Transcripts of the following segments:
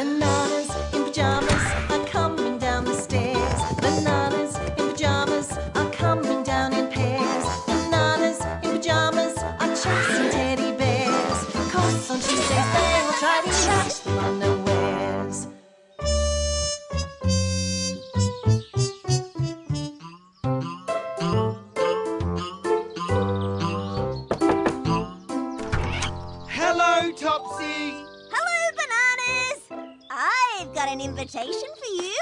Bananas in pyjamas are coming down the stairs. Bananas in pyjamas are coming down in pairs. Bananas in pyjamas are chasing teddy bears. 'Cause on Tuesdays they will try to catch them unawares. Hello, Topsy! Hello, Bananas! I've got an invitation for you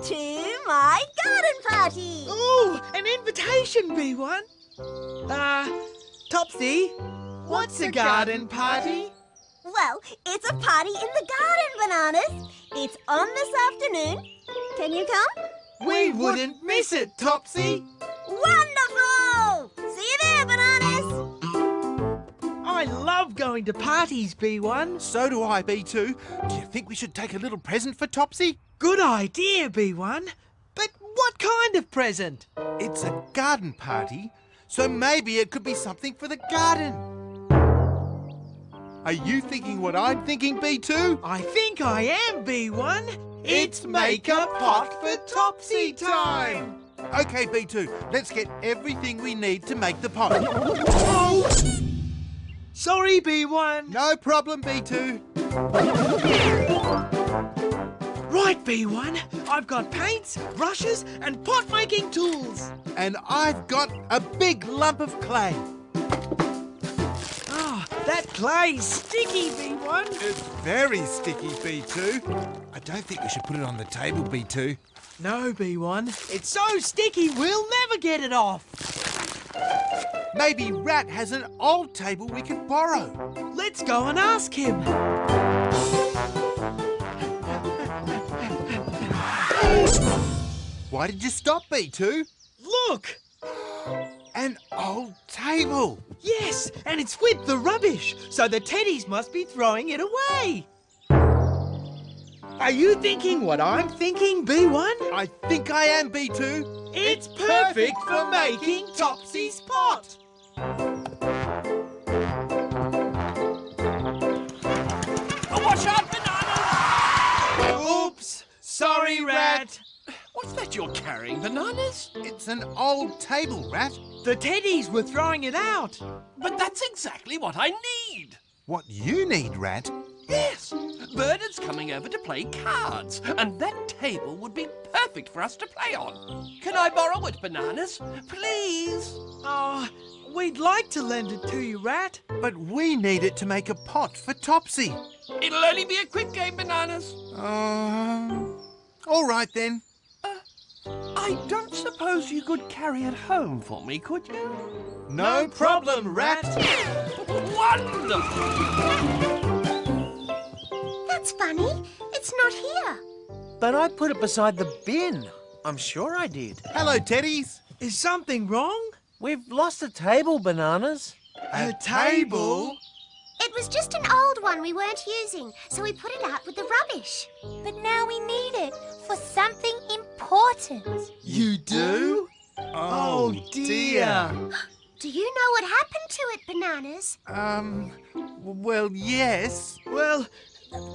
to my garden party. Oh, an invitation, B1. Topsy, what's a garden party? Well, it's a party in the garden, Bananas. It's on this afternoon. Can you come? We wouldn't miss it, Topsy. Wonderful! See you there, Bananas. I love going to parties, B1. So do I, B2. Do you think we should take a little present for Topsy? Good idea, B1. But what kind of present? It's a garden party, so maybe it could be something for the garden. Are you thinking what I'm thinking, B2? I think I am, B1. It's make a pot for Topsy time! OK, B2, let's get everything we need to make the pot. Oh! Sorry, B1. No problem, B2. Right, B1. I've got paints, brushes and pot-making tools. And I've got a big lump of clay. Ah, that clay's sticky, B1. It's very sticky, B2. I don't think we should put it on the table, B2. No, B1. It's so sticky we'll never get it off. Maybe Rat has an old table we can borrow. Let's go and ask him. Why did you stop, B2? Look! An old table. Yes, and it's with the rubbish, so the teddies must be throwing it away. Are you thinking what I'm thinking, B1? I think I am, B2. It's perfect for making Topsy's pot. Watch out, Bananas! Oops, sorry, Rat. What's that you're carrying, Bananas? It's an old table, Rat. The teddies were throwing it out. But that's exactly what I need. What you need, Rat? Yes, Bernard's coming over to play cards, and that table would be perfect for us to play on. Can I borrow it, Bananas? Please? Oh, we'd like to lend it to you, Rat. But we need it to make a pot for Topsy. It'll only be a quick game, Bananas. All right then. I don't suppose you could carry it home for me, could you? No problem, Rat. Wonderful! That's funny. It's not here. But I put it beside the bin. I'm sure I did. Hello, Teddies. Is something wrong? We've lost a table, Bananas. A table? It was just an old one we weren't using, so we put it out with the rubbish. But now we need it for something important. You do? Oh, dear. Do you know what happened to it, Bananas? Well, yes. Well,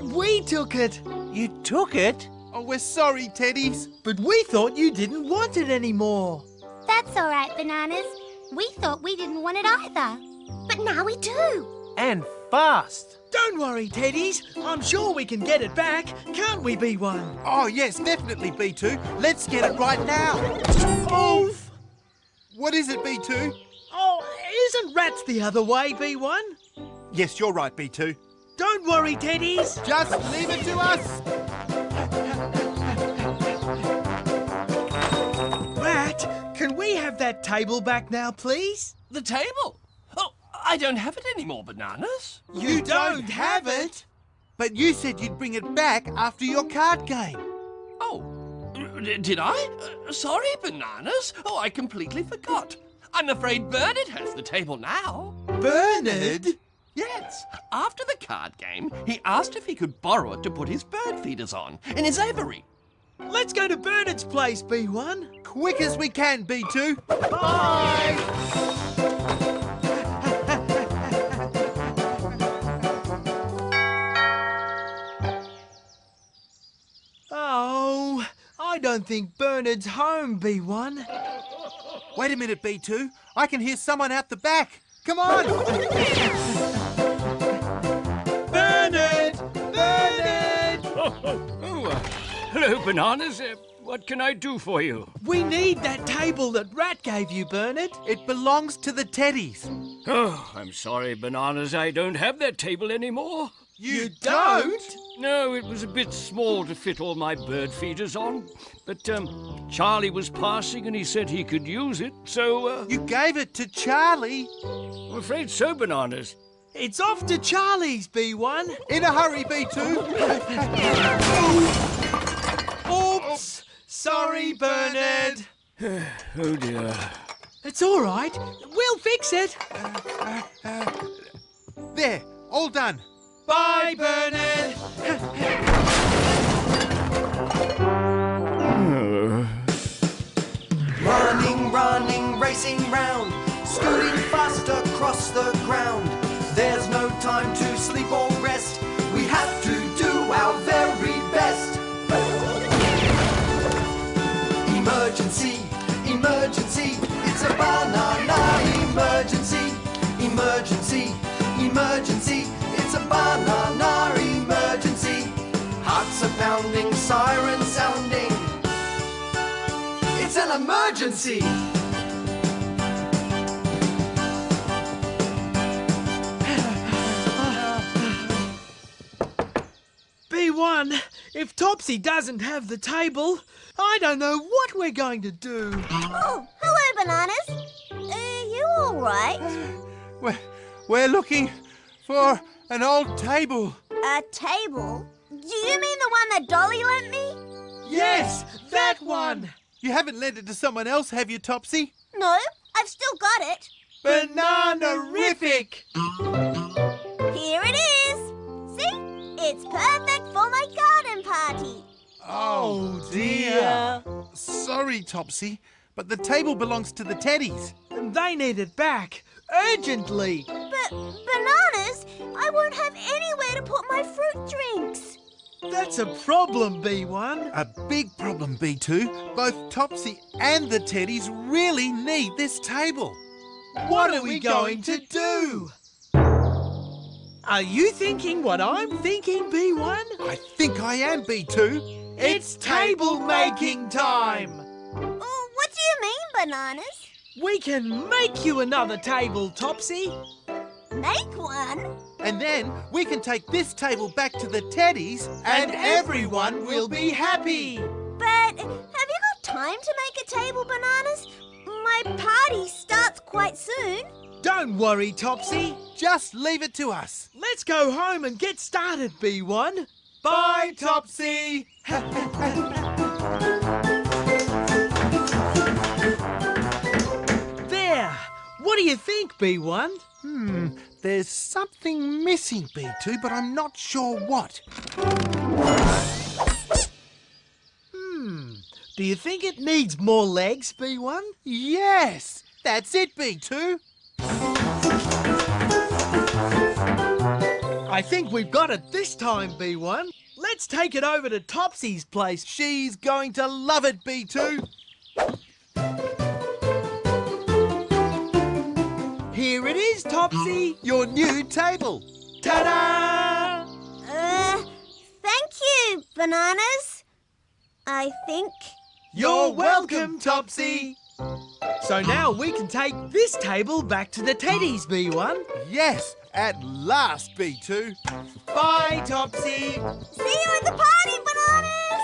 we took it. You took it? Oh, we're sorry, Teddies. But we thought you didn't want it anymore. That's all right, Bananas. We thought we didn't want it either. But now we do. And fast. Don't worry, Teddies. I'm sure we can get it back. Can't we, B1? Oh, yes, definitely, B2. Let's get it right now. Oof! What is it, B2? Oh, isn't Rats the other way, B1? Yes, you're right, B2. Don't worry, Teddies. Just leave it to us. Rat, can we have that table back now, please? The table? Oh, I don't have it anymore, Bananas. You don't have it? But you said you'd bring it back after your card game. Oh, did I? Sorry, Bananas. Oh, I completely forgot. I'm afraid Bernard has the table now. Bernard? Yes. After the card game, he asked if he could borrow it to put his bird feeders on in his aviary. Let's go to Bernard's place, B1. Quick as we can, B2. Bye! don't think Bernard's home, B1. Wait a minute, B2. I can hear someone out the back. Come on! Bernard! Bernard! Hello, Bananas. What can I do for you? We need that table that Rat gave you, Bernard. It belongs to the Teddies. Oh, I'm sorry, Bananas. I don't have that table anymore. You don't? No, it was a bit small to fit all my bird feeders on. But Charlie was passing and he said he could use it, so... You gave it to Charlie. I'm afraid so, Bananas. It's off to Charlie's, B1. In a hurry, B2. Oops! Sorry, Bernard. Oh, dear. It's all right. We'll fix it. There, all done. Bye, Bernard. Running, running, racing round, scooting fast across the ground. There's no time to sleep or rest. We have to do our very best. Emergency, emergency, it's a banana emergency. Emergency, emergency, it's a banana emergency. Hearts are pounding, sirens sounding. It's an emergency. B1, if Topsy doesn't have the table, I don't know what we're going to do. Oh, hello, Bananas. You all right? We're looking for an old table. A table? Do you mean the one that Dolly lent me? Yes, that one. You haven't lent it to someone else, have you, Topsy? No, I've still got it. Banana-rific. Here it is. See? It's perfect for my garden party. Oh, dear. Sorry, Topsy, but the table belongs to the Teddies. And they need it back, urgently. But, Bananas, I won't have anywhere to put my fruit drinks. That's a problem, B1. A big problem, B2. Both Topsy and the Teddies really need this table. What are we going to do? Are you thinking what I'm thinking, B1? I think I am, B2. It's table-making time. Oh, what do you mean, Bananas? We can make you another table, Topsy. Make one? And then we can take this table back to the Teddies And everyone will be happy. But have you got time to make a table, Bananas? My party starts quite soon. Don't worry, Topsy. just leave it to us. Let's go home and get started, B1. Bye, Topsy. There. What do you think, B1? There's something missing, B2, but I'm not sure what. Do you think it needs more legs, B1? Yes, that's it, B2. I think we've got it this time, B1. Let's take it over to Topsy's place. She's going to love it, B2. Here it is, Topsy. Your new table. Ta-da! Thank you, Bananas. I think... You're welcome, Topsy. So now we can take this table back to the Teddies, B1. Yes, at last, B2. Bye, Topsy. See you at the party, Bananas!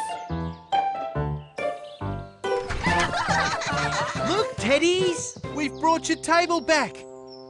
Look, Teddies. We've brought your table back.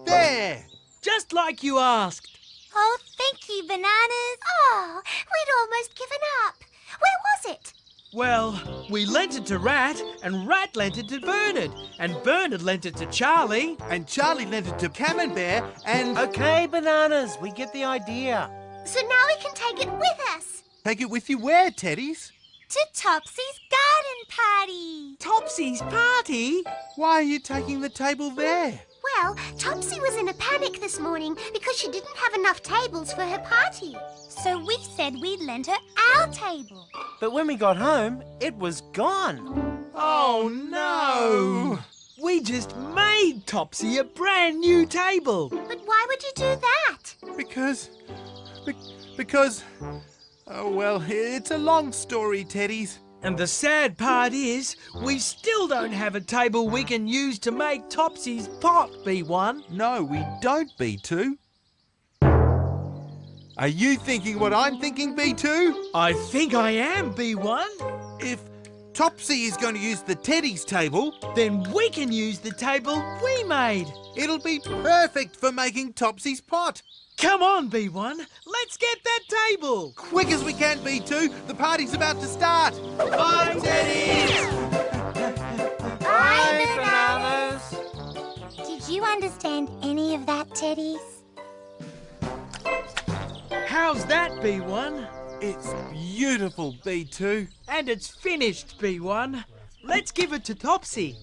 There. Just like you asked. Oh, thank you, Bananas. Oh, we'd almost given up. Where was it? Well, we lent it to Rat, and Rat lent it to Bernard, and Bernard lent it to Charlie. And Charlie lent it to Camembert, and... Okay, Bananas, we get the idea. So now we can take it with us Take it with you where, Teddies? to Topsy's garden party. Topsy's party? Why are you taking the table there? Well, Topsy was in a panic this morning because she didn't have enough tables for her party. So we said we'd lend her our table. But when we got home, it was gone. Oh, no! We just made Topsy a brand new table. But why would you do that? Because... Oh, well, it's a long story, Teddies. And the sad part is, we still don't have a table we can use to make Topsy's pot, B1. No, we don't, B2. Are you thinking what I'm thinking, B2? I think I am, B1. If Topsy is going to use the Teddy's table, Then we can use the table we made. it'll be perfect for making Topsy's pot. Come on, B1, let's get that table. Quick as we can, B2. The party's about to start. Bye, Teddies. Bye, Bananas. Did you understand any of that, Teddies? How's that, B1? It's beautiful, B2. And it's finished, B1. Let's give it to Topsy.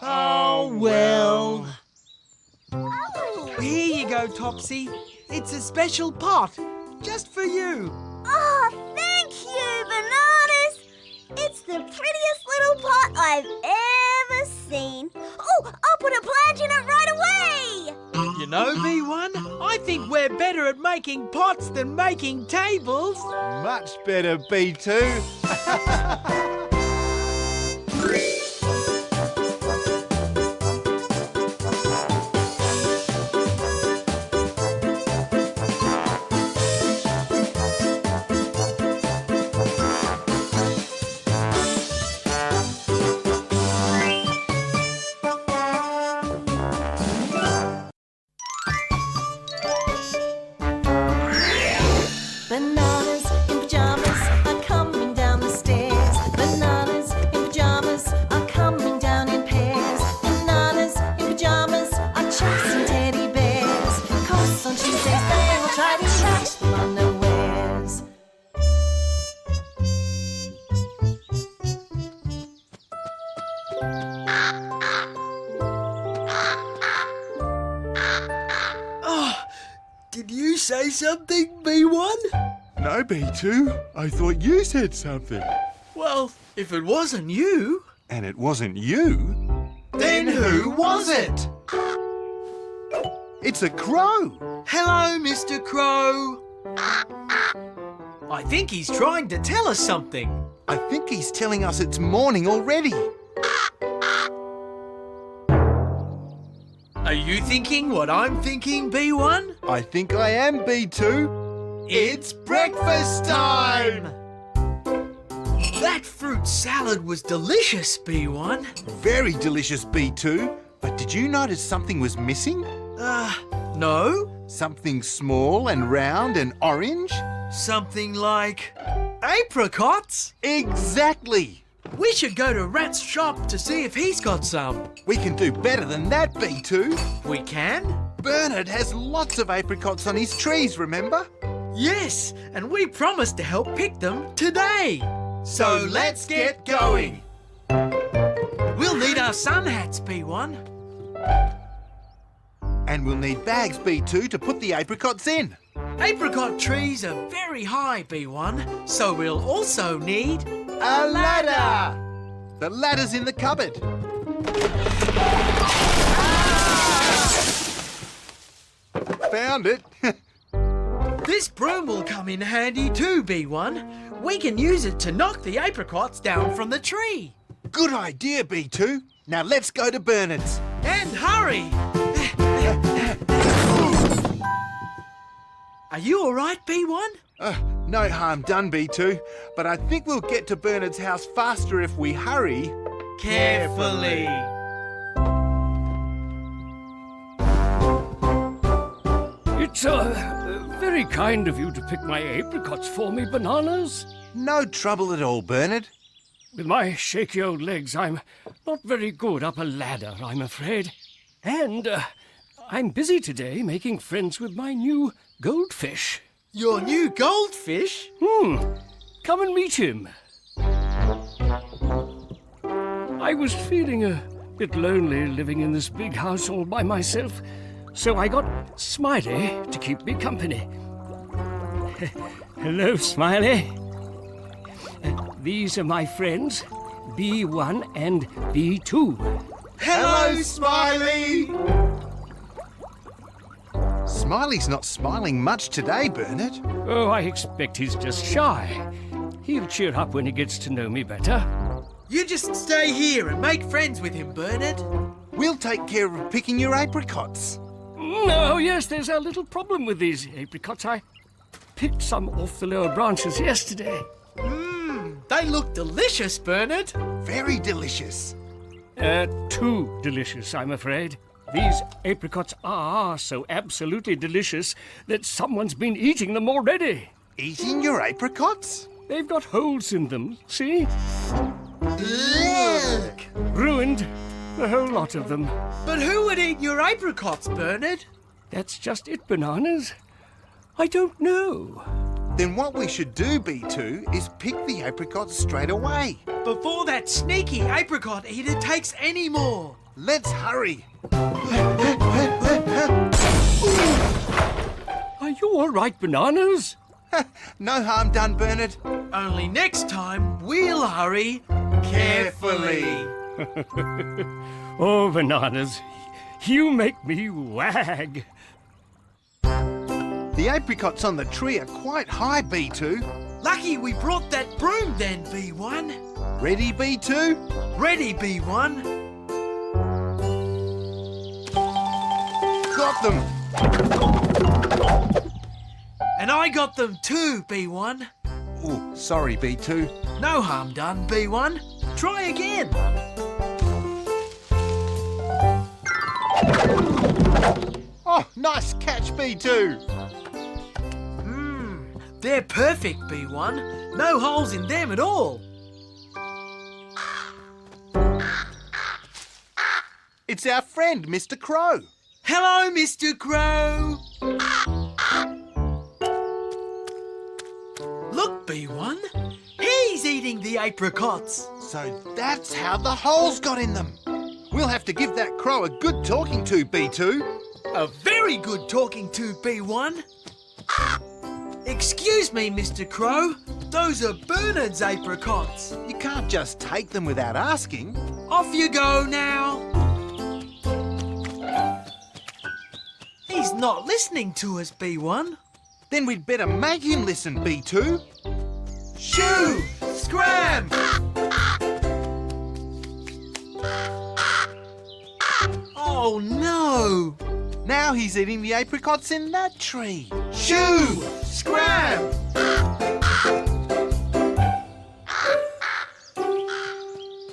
Oh, well. Here you go, Topsy. It's a special pot, just for you. Oh, thank you, Bananas! It's the prettiest little pot I've ever seen. Oh, I'll put a plant in it right away! You know, B1, I think we're better at making pots than making tables. Much better, B2. Bananas in pajamas are coming down the stairs. Bananas in pajamas are coming down in pairs. Bananas in pajamas are chasing teddy bears. 'Cause on Tuesdays they will try to catch them unawares. Did you say something, B1? No, B2. I thought you said something. Well, if it wasn't you, And it wasn't you. then who was it? It's a crow. Hello, Mr. Crow. I think he's trying to tell us something. I think he's telling us it's morning already. Are you thinking what I'm thinking, B1? I think I am, B2. It's breakfast time! That fruit salad was delicious, B1. Very delicious, B2. But did you notice something was missing? No? Something small and round and orange? Something like apricots? Exactly. We should go to Rat's shop to see if he's got some. We can do better than that, B2. We can? Bernard has lots of apricots on his trees, remember? Yes, and we promised to help pick them today. So let's get going. We'll need our sun hats, B1. And we'll need bags, B2, to put the apricots in. Apricot trees are very high, B1, so we'll also need A ladder! The ladder's in the cupboard. Found it. This broom will come in handy too, B1. We can use it to knock the apricots down from the tree. Good idea, B2. Now let's go to Bernard's. And hurry! Are you all right, B1? No harm done, B2. But I think we'll get to Bernard's house faster if we hurry. Carefully. It's very kind of you to pick my apricots for me, Bananas. No trouble at all, Bernard. With my shaky old legs, I'm not very good up a ladder, I'm afraid. And I'm busy today making friends with my new goldfish. Your new goldfish? Come and meet him. I was feeling a bit lonely living in this big house all by myself, so I got Smiley to keep me company. Hello, Smiley. These are my friends, B1 and B2. Hello, Smiley! Smiley's not smiling much today, Bernard. Oh, I expect he's just shy. He'll cheer up when he gets to know me better. You just stay here and make friends with him, Bernard. We'll take care of picking your apricots. Oh, yes, there's a little problem with these apricots. I picked some off the lower branches yesterday. They look delicious, Bernard. Very delicious. Too delicious, I'm afraid. These apricots are so absolutely delicious that someone's been eating them already. Eating your apricots? They've got holes in them, see? Look! Ruined, a whole lot of them. But who would eat your apricots, Bernard? That's just it, Bananas. I don't know. Then what we should do, B2, is pick the apricots straight away. Before that sneaky apricot eater takes any more. Let's hurry. Are you all right, Bananas? No harm done, Bernard. Only next time we'll hurry carefully. Oh, Bananas, you make me wag. The apricots on the tree are quite high, B2. Lucky we brought that broom then, B1. Ready, B2? Ready, B1. Got them. And I got them too, B1. Oh, sorry, B2. No harm done, B1. Try again. Oh, nice catch, B2. They're perfect, B1. No holes in them at all. It's our friend, Mr. Crow. Hello, Mr. Crow. Look, B1. He's eating the apricots. So that's how the holes got in them. We'll have to give that crow a good talking to, B2. A very good talking to, B1. Excuse me, Mr. Crow. Those are Bernard's apricots. You can't just take them without asking. Off you go now. He's not listening to us, B1. Then we'd better make him listen, B2. Shoo! Scram! Oh no! Now he's eating the apricots in that tree. Shoo! Scram!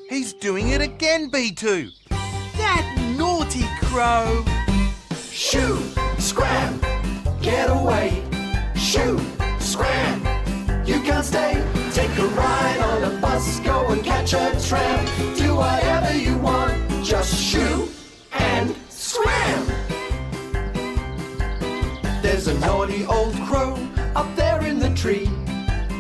He's doing it again, B2. That naughty crow! Shoo, scram, get away. Shoo, scram, you can't stay. Take a ride on a bus, go and catch a tram. Do whatever you want, just shoo and scram. There's a naughty old crow up there in the tree,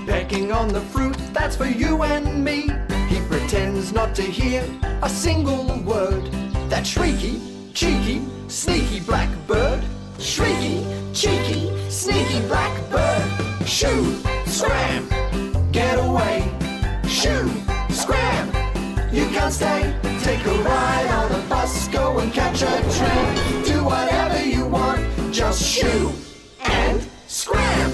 pecking on the fruit that's for you and me. He pretends not to hear a single word. That shrieky, cheeky, sneaky black bird. Shrieky, cheeky, sneaky black bird. Shoo, scram, get away. Shoo, scram, you can't stay. Take a ride on a bus, go and catch a tram. Do whatever you want, just shoo and scram.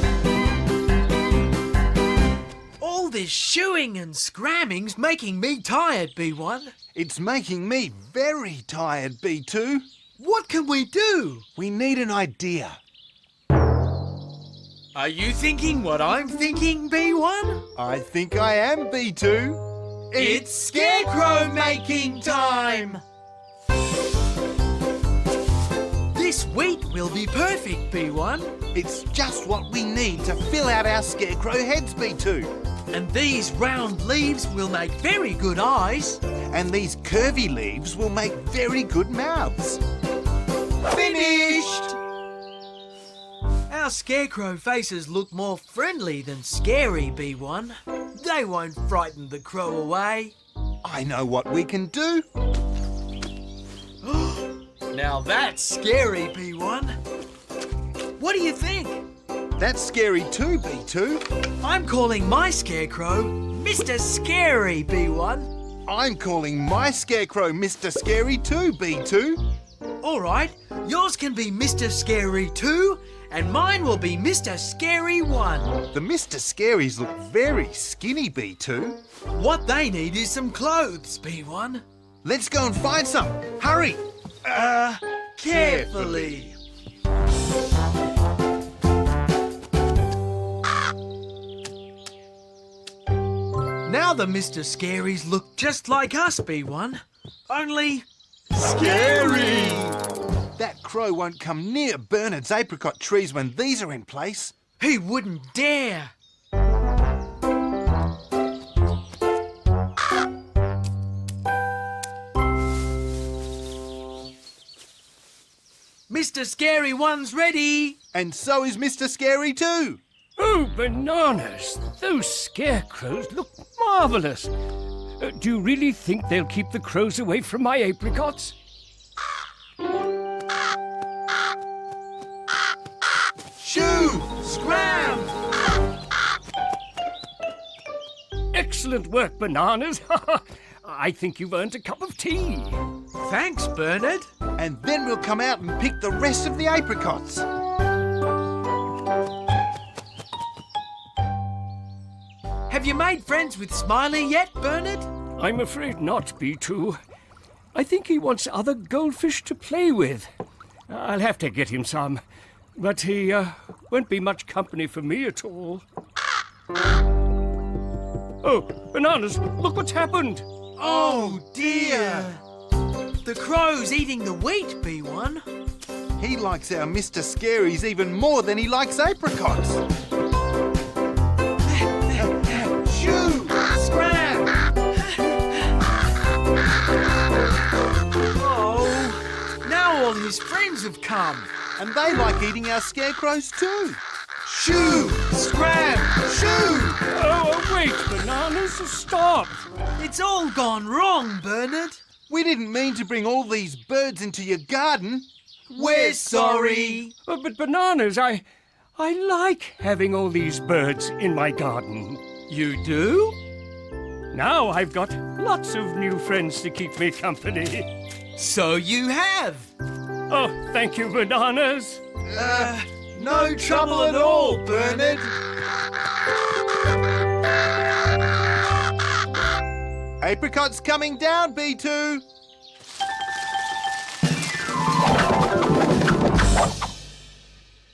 All this shooing and scramming's making me tired, B1. It's making me very tired, B2. What can we do? We need an idea. Are you thinking what I'm thinking, B1? I think I am, B2. It's scarecrow making time! This wheat will be perfect, B1. It's just what we need to fill out our scarecrow heads, B2. And these round leaves will make very good eyes. And these curvy leaves will make very good mouths. Finished! Our scarecrow faces look more friendly than scary, B1. They won't frighten the crow away. I know what we can do. Now that's scary, B1. What do you think? That's scary too, B2. I'm calling my scarecrow Mr. Scary, B1. I'm calling my scarecrow Mr. Scary too, B2. All right, yours can be Mr. Scary 2 and mine will be Mr. Scary 1. The Mr. Scaries look very skinny, B2. What they need is some clothes, B1. Let's go and find some. Hurry! Carefully. Now the Mr. Scaries look just like us, B1. Only scary! That crow won't come near Bernard's apricot trees when these are in place. He wouldn't dare. Mr. Scary 1's ready. And so is Mr. Scary too. Oh, bananas! Those scarecrows look marvellous. Do you really think they'll keep the crows away from my apricots? Shoo! Scram! Excellent work, bananas. I think you've earned a cup of tea. Thanks, Bernard. And then we'll come out and pick the rest of the apricots. Have you made friends with Smiley yet, Bernard? I'm afraid not, B2. I think he wants other goldfish to play with. I'll have to get him some, but he won't be much company for me at all. Oh, bananas, look what's happened. Oh, dear. The crow's eating the wheat, B1. He likes our Mr. Scaries even more than he likes apricots. Shoo! Scram! Oh, now all his friends have come. And they like eating our scarecrows too. Shoo! Scram! Shoo! Oh, wait, bananas, stop. It's all gone wrong, Bernard. We didn't mean to bring all these birds into your garden. We're sorry. Oh, but bananas, I like having all these birds in my garden. You do? Now I've got lots of new friends to keep me company. So you have. Oh, thank you, bananas. No trouble at all, Bernard. Apricots coming down, B2.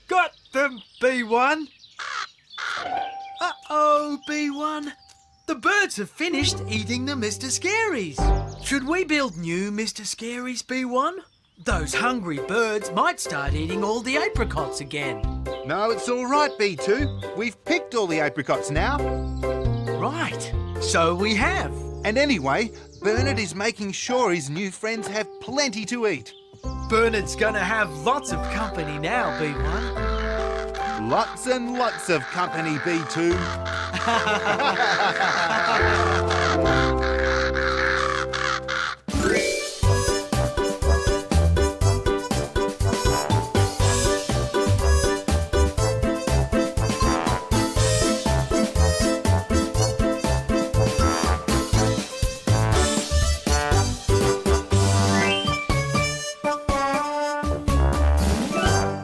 Got them, B1. Uh-oh, B1. The birds have finished eating the Mr. Scaries. Should we build new Mr. Scaries, B1? Those hungry birds might start eating all the apricots again. No, it's all right, B2. We've picked all the apricots now. Right, so we have. And anyway, Bernard is making sure his new friends have plenty to eat. Bernard's gonna have lots of company now, B1. Lots and lots of company, B2.